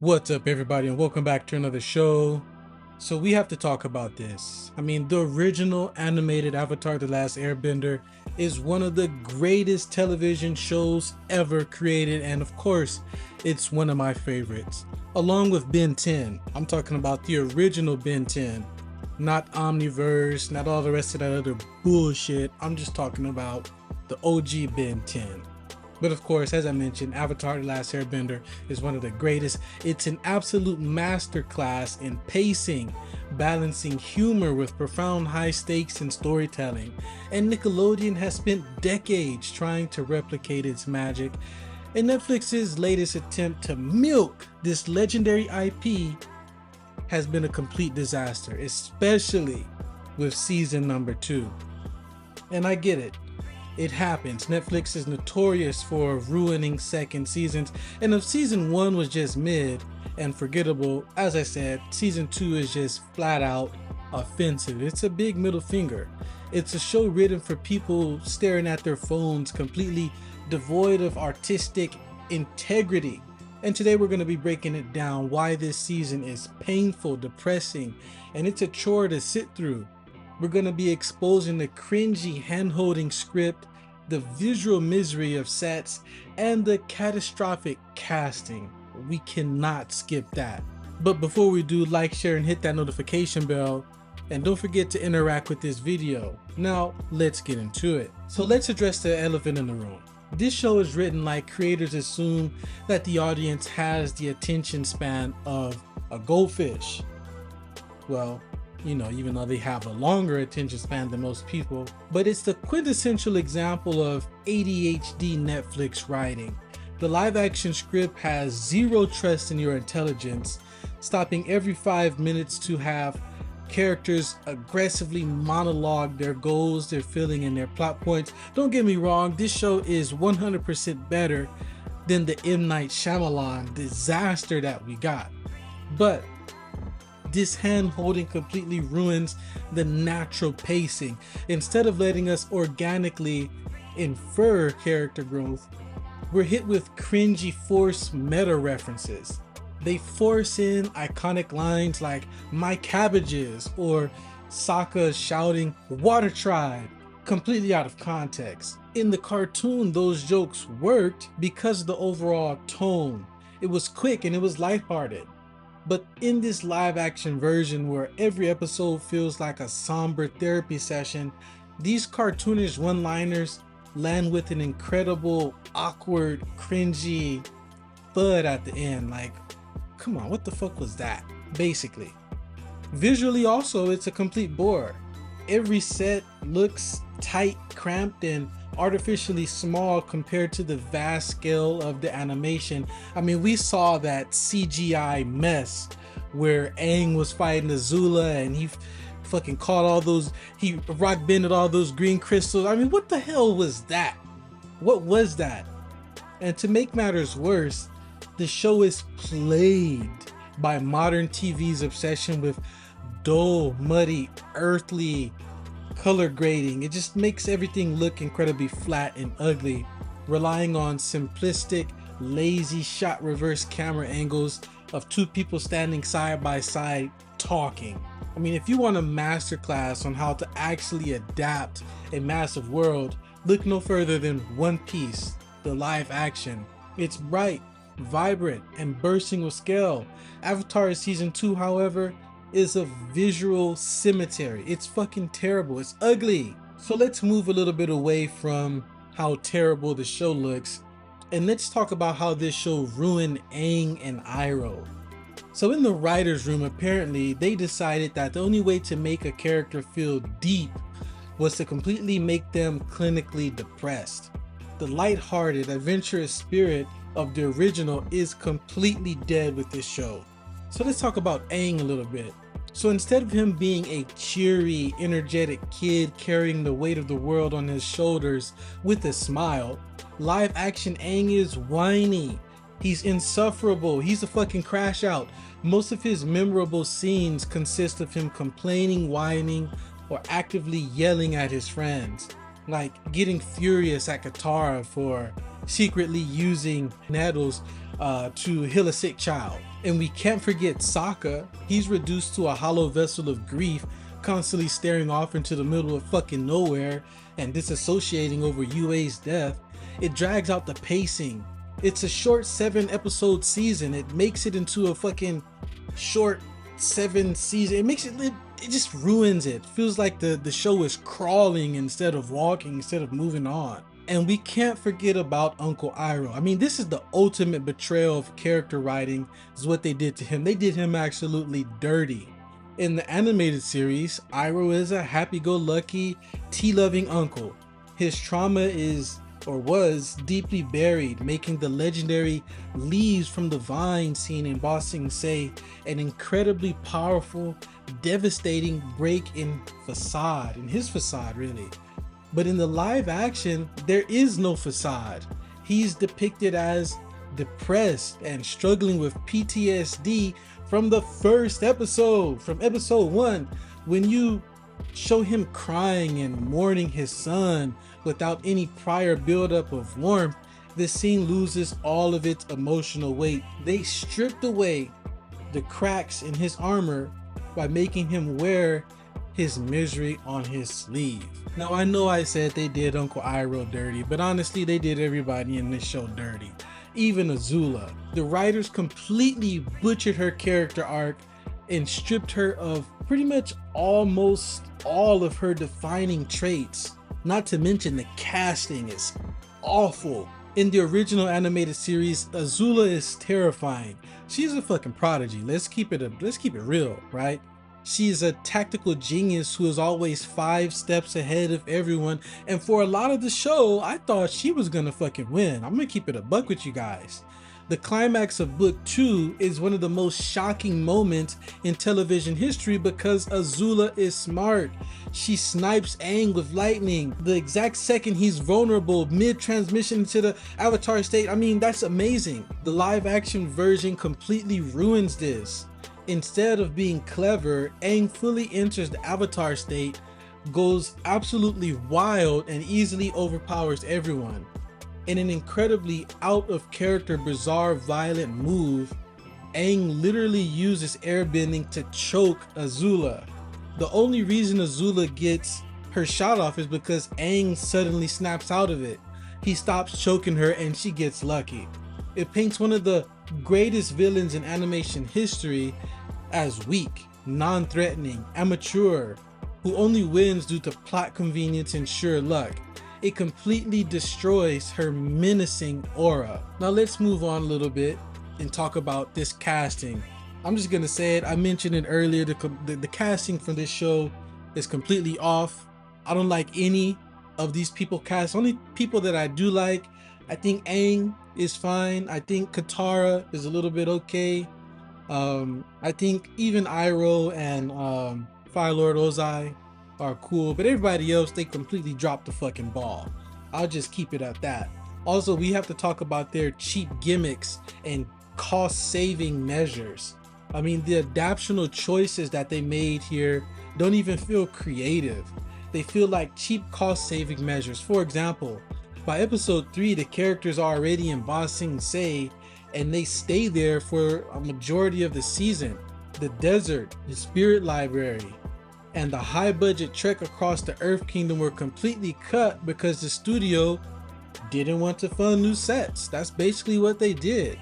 What's up, everybody, and welcome back to another show. So we have to talk about this. I mean, the original animated Avatar: The Last Airbender is one of the greatest television shows ever created, and of course, it's one of my favorites. Along with Ben 10, I'm talking about the original Ben 10, not Omniverse, not all the rest of that other bullshit. I'm just talking about the OG Ben 10. But of course, as I mentioned, Avatar: The Last Airbender is one of the greatest. It's an absolute masterclass in pacing, balancing humor with profound high stakes in storytelling. And Nickelodeon has spent decades trying to replicate its magic. And Netflix's latest attempt to milk this legendary IP has been a complete disaster, especially with season number 2. And I get it. It happens. Netflix is notorious for ruining second seasons, and if season 1 was just mid and forgettable, as I said, season 2 is just flat out offensive. It's a big middle finger. It's a show written for people staring at their phones, completely devoid of artistic integrity. And today we're going to be breaking it down why this season is painful, depressing, and it's a chore to sit through. We're going to be exposing the cringy hand-holding script, the visual misery of sets, and the catastrophic casting. We cannot skip that. But before we do, like, share, and hit that notification bell. And don't forget to interact with this video. Now, let's get into it. So let's address the elephant in the room. This show is written like creators assume that the audience has the attention span of a goldfish. Well, you know, even though they have a longer attention span than most people, but it's the quintessential example of ADHD Netflix writing. The live action script has zero trust in your intelligence, stopping every 5 minutes to have characters aggressively monologue their goals, their feeling, and their plot points. Don't get me wrong, this show is 100% better than the M. Night Shyamalan disaster that we got. But this hand holding completely ruins the natural pacing. Instead of letting us organically infer character growth, we're hit with cringy forced meta references. They force in iconic lines like "my cabbages" or Sokka shouting "Water Tribe," completely out of context. In the cartoon, those jokes worked because of the overall tone. It was quick and it was lighthearted. But in this live action version where every episode feels like a somber therapy session, these cartoonish one-liners land with an incredible, awkward, cringy thud at the end. Like, come on, what the fuck was that? Basically. Visually also, it's a complete bore. Every set looks tight, cramped, and artificially small compared to the vast scale of the animation. I mean, we saw that CGI mess where Aang was fighting Azula and he fucking caught all those, he rock bended all those green crystals. I mean, what the hell was that? What was that? And to make matters worse, the show is plagued by modern TV's obsession with dull, muddy, earthly color grading. It just makes everything look incredibly flat and ugly, relying on simplistic, lazy shot reverse camera angles of two people standing side by side talking. I mean, if you want a masterclass on how to actually adapt a massive world, look no further than One Piece, the live action. It's bright, vibrant, and bursting with scale. Avatar Season 2, however, is a visual cemetery. It's fucking terrible. It's ugly. So let's move a little bit away from how terrible the show looks, and let's talk about how this show ruined Aang and Iroh. So in the writer's room, apparently they decided that the only way to make a character feel deep was to completely make them clinically depressed. The lighthearted, adventurous spirit of the original is completely dead with this show. So let's talk about Aang a little bit. So instead of him being a cheery, energetic kid carrying the weight of the world on his shoulders with a smile, live action Aang is whiny. He's insufferable. He's a fucking crash out. Most of his memorable scenes consist of him complaining, whining, or actively yelling at his friends. Like getting furious at Katara for secretly using nettles to heal a sick child. And we can't forget Sokka. He's reduced to a hollow vessel of grief, constantly staring off into the middle of fucking nowhere and disassociating over Yue's death. It drags out the pacing. It's a short 7-episode season. It makes it into a fucking short 7 season. It just ruins it. Feels like the show is crawling instead of walking, instead of moving on. And we can't forget about Uncle Iroh. I mean, this is the ultimate betrayal of character writing, is what they did to him. They did him absolutely dirty. In the animated series, Iroh is a happy-go-lucky, tea-loving uncle. His trauma is, or was, deeply buried, making the legendary Leaves from the Vine scene in Ba Sing Se an incredibly powerful, devastating break in facade, in his facade really. But in the live action, there is no facade. He's depicted as depressed and struggling with PTSD from the first episode, from episode 1, when you show him crying and mourning his son without any prior buildup of warmth. This scene loses all of its emotional weight. They stripped away the cracks in his armor by making him wear his misery on his sleeve. Now, I know I said they did Uncle Iroh dirty, but honestly, they did everybody in this show dirty. Even Azula. The writers completely butchered her character arc and stripped her of pretty much almost all of her defining traits. Not to mention the casting is awful. In the original animated series, Azula is terrifying. She's a fucking prodigy. Let's keep it real, right? She's a tactical genius who is always 5 steps ahead of everyone. And for a lot of the show, I thought she was gonna fucking win. I'm gonna keep it a buck with you guys. The climax of book 2 is one of the most shocking moments in television history because Azula is smart. She snipes Aang with lightning the exact second he's vulnerable mid-transmission to the avatar state. I mean, that's amazing. The live action version completely ruins this. Instead of being clever, Aang fully enters the avatar state, goes absolutely wild, and easily overpowers everyone. In an incredibly out of character, bizarre, violent move, Aang literally uses airbending to choke Azula. The only reason Azula gets her shot off is because Aang suddenly snaps out of it. He stops choking her and she gets lucky. It paints one of the greatest villains in animation history as weak, non-threatening, amateur, who only wins due to plot convenience and sheer luck. It completely destroys her menacing aura. Now let's move on a little bit and talk about this casting. I'm just gonna say it, I mentioned it earlier, the casting for this show is completely off. I don't like any of these people cast. Only people that I do like, I think Aang is fine. I think Katara is a little bit okay. I think even Iroh and Fire Lord Ozai are cool, but everybody else, they completely dropped the fucking ball. I'll just keep it at that. Also, we have to talk about their cheap gimmicks and cost-saving measures. I mean, the adaptational choices that they made here don't even feel creative. They feel like cheap cost-saving measures. For example, by episode 3, the characters are already in Ba Sing Se, and they stay there for a majority of the season. The desert, the spirit library, and the high budget trek across the Earth Kingdom were completely cut because the studio didn't want to fund new sets. That's basically what they did.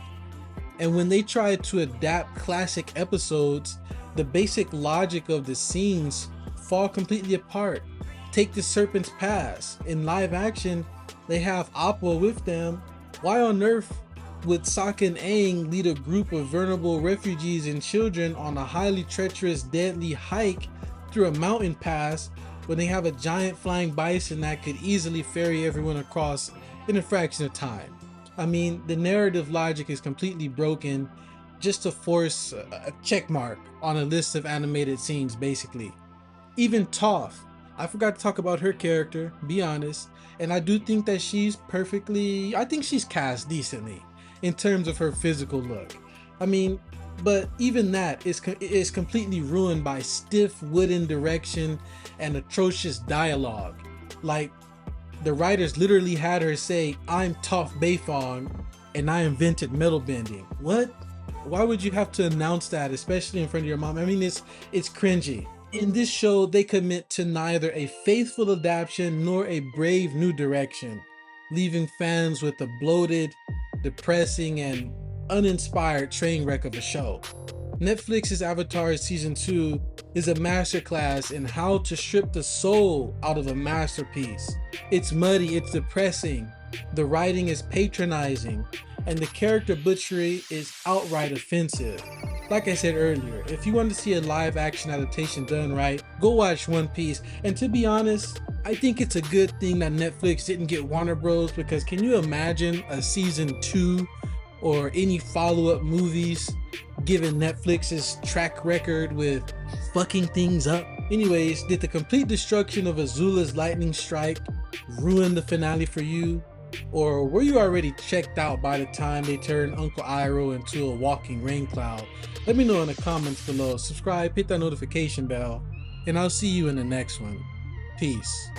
And when they tried to adapt classic episodes, the basic logic of the scenes fall completely apart. Take the Serpent's Pass. In live action, they have Appa with them. Why on earth would Sokka and Aang lead a group of vulnerable refugees and children on a highly treacherous, deadly hike through a mountain pass when they have a giant flying bison that could easily ferry everyone across in a fraction of time? I mean, the narrative logic is completely broken just to force a check mark on a list of animated scenes, basically. Even Toph, I forgot to talk about her character, be honest, and I do think that I think she's cast decently in terms of her physical look. I mean, but even that is completely ruined by stiff wooden direction and atrocious dialogue. Like, the writers literally had her say, "I'm Toph Beifong," and I invented metal bending. What? Why would you have to announce that, especially in front of your mom? I mean, it's cringy. In this show, they commit to neither a faithful adaptation nor a brave new direction, leaving fans with a bloated, depressing, and uninspired train wreck of a show. Netflix's Avatar Season 2 is a masterclass in how to strip the soul out of a masterpiece. It's muddy, it's depressing, the writing is patronizing, and the character butchery is outright offensive. Like I said earlier, if you want to see a live action adaptation done right, go watch One Piece. And to be honest, I think it's a good thing that Netflix didn't get Warner Bros. Because can you imagine a season 2 or any follow-up movies given Netflix's track record with fucking things up? Anyways, did the complete destruction of Azula's lightning strike ruin the finale for you? Or were you already checked out by the time they turned Uncle Iroh into a walking rain cloud? Let me know in the comments below. Subscribe, hit that notification bell, and I'll see you in the next one. Peace.